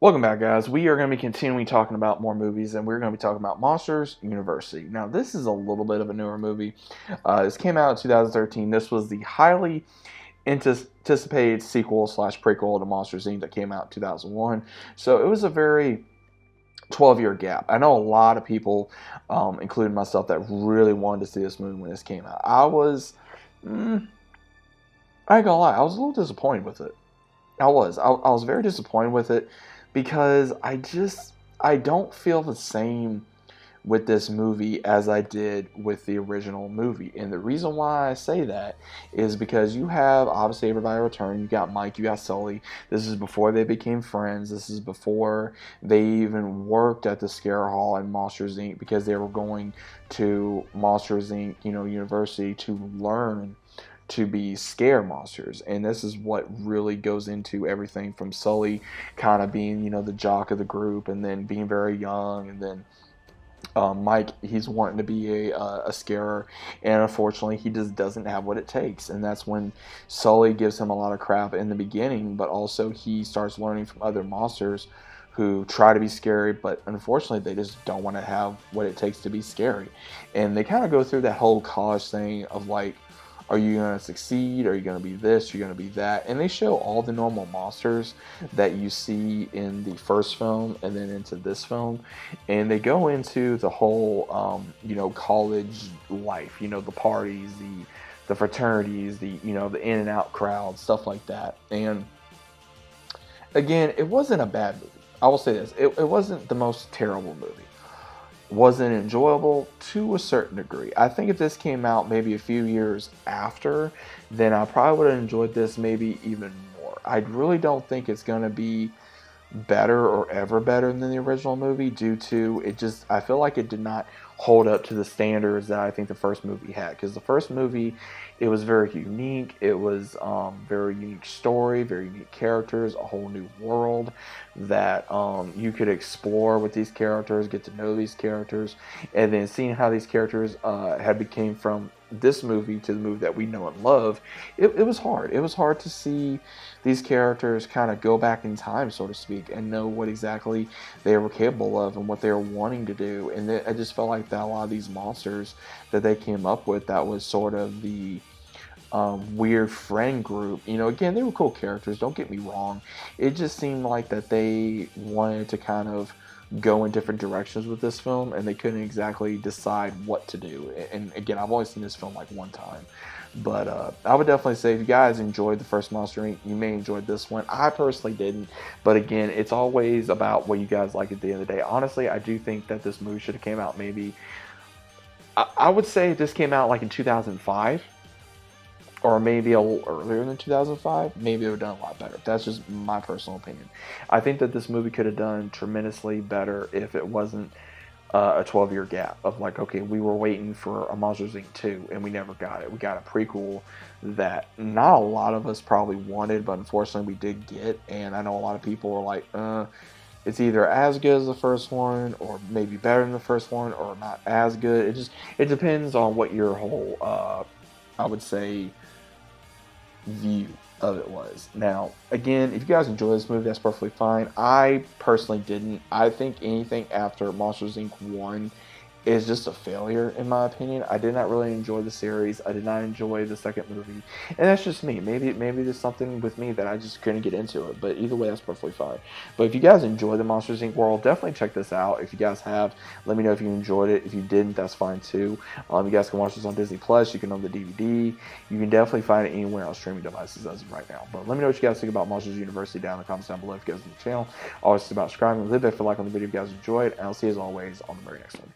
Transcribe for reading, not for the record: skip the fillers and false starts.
Welcome back, guys. We are going to be continuing talking about more movies, and we're going to be talking about Monsters University. Now, this is a little bit of a newer movie. This came out in 2013. This was the highly anticipated sequel slash prequel to Monsters Inc. that came out in 2001. So it was a very 12-year gap. I know a lot of people, including myself, that really wanted to see this movie when this came out. I ain't gonna lie, I was a little disappointed with it. I was very disappointed with it because I don't feel the same with this movie as I did with the original movie. And the reason why I say that is because you have obviously everybody return. You got Mike, you got Sully. This is before they became friends. This is before they even worked at the Scare Hall in Monsters Inc. because they were going to Monsters Inc. University to learn to be scare monsters. And this is what really goes into everything from Sully kind of being, the jock of the group and then being very young, and then Mike, he's wanting to be a scarer, and unfortunately he just doesn't have what it takes. And that's when Sully gives him a lot of crap in the beginning, but also he starts learning from other monsters who try to be scary, but unfortunately they just don't want to have what it takes to be scary. And they kind of go through that whole college thing of like, are you going to succeed? Are you going to be this? Are you going to be that? And they show all the normal monsters that you see in the first film and then into this film. And they go into the whole, college life, the parties, the fraternities, the in and out crowd, stuff like that. And again, it wasn't a bad movie. I will say this. It wasn't the most terrible movie. Wasn't enjoyable to a certain degree. I think if this came out maybe a few years after, then I probably would have enjoyed this maybe even more. I really don't think it's going to be better or ever better than the original movie due to I feel like it did not hold up to the standards that I think the first movie had, because the first movie, it was very unique. It was very unique story, very unique characters, a whole new world that you could explore with these characters, get to know these characters, and then seeing how these characters had became from this movie to the movie that we know and love. It was hard. It was hard to see these characters kind of go back in time, so to speak, and know what exactly they were capable of and what they were wanting to do. And I just felt like that a lot of these monsters that they came up with, that was sort of the weird friend group. Again, they were cool characters, don't get me wrong. It just seemed like that they wanted to kind of go in different directions with this film, and they couldn't exactly decide what to do. And again, I've only seen this film like one time, but I would definitely say if you guys enjoyed the first Monster Inc., you may enjoy this one. I personally didn't, but again, it's always about what you guys like at the end of the day. Honestly, I do think that this movie should have came out maybe, I would say this came out like in 2005, or maybe a little earlier than 2005, maybe it would have done a lot better. That's just my personal opinion. I think that this movie could have done tremendously better if it wasn't a 12-year gap of like, okay, we were waiting for a Monsters Inc. 2 and we never got it. We got a prequel that not a lot of us probably wanted, but unfortunately we did get. And I know a lot of people were like, it's either as good as the first one or maybe better than the first one or not as good. It depends on what your whole, I would say, view of it was. Now, again, if you guys enjoy this movie, that's perfectly fine. I personally didn't. I think anything after Monsters Inc. 1 is just a failure, in my opinion. I did not really enjoy the series. I did not enjoy the second movie. And that's just me. Maybe there's something with me that I just couldn't get into it. But either way, that's perfectly fine. But if you guys enjoy the Monsters Inc. world, definitely check this out. If you guys have, let me know if you enjoyed it. If you didn't, that's fine too. You guys can watch this on Disney Plus. You can own the DVD. You can definitely find it anywhere on streaming devices as of right now. But let me know what you guys think about Monsters University down in the comments down below. If you guys like the channel, always about subscribing. Leave a like on the video if you guys enjoyed. And I'll see you as always on the very next one.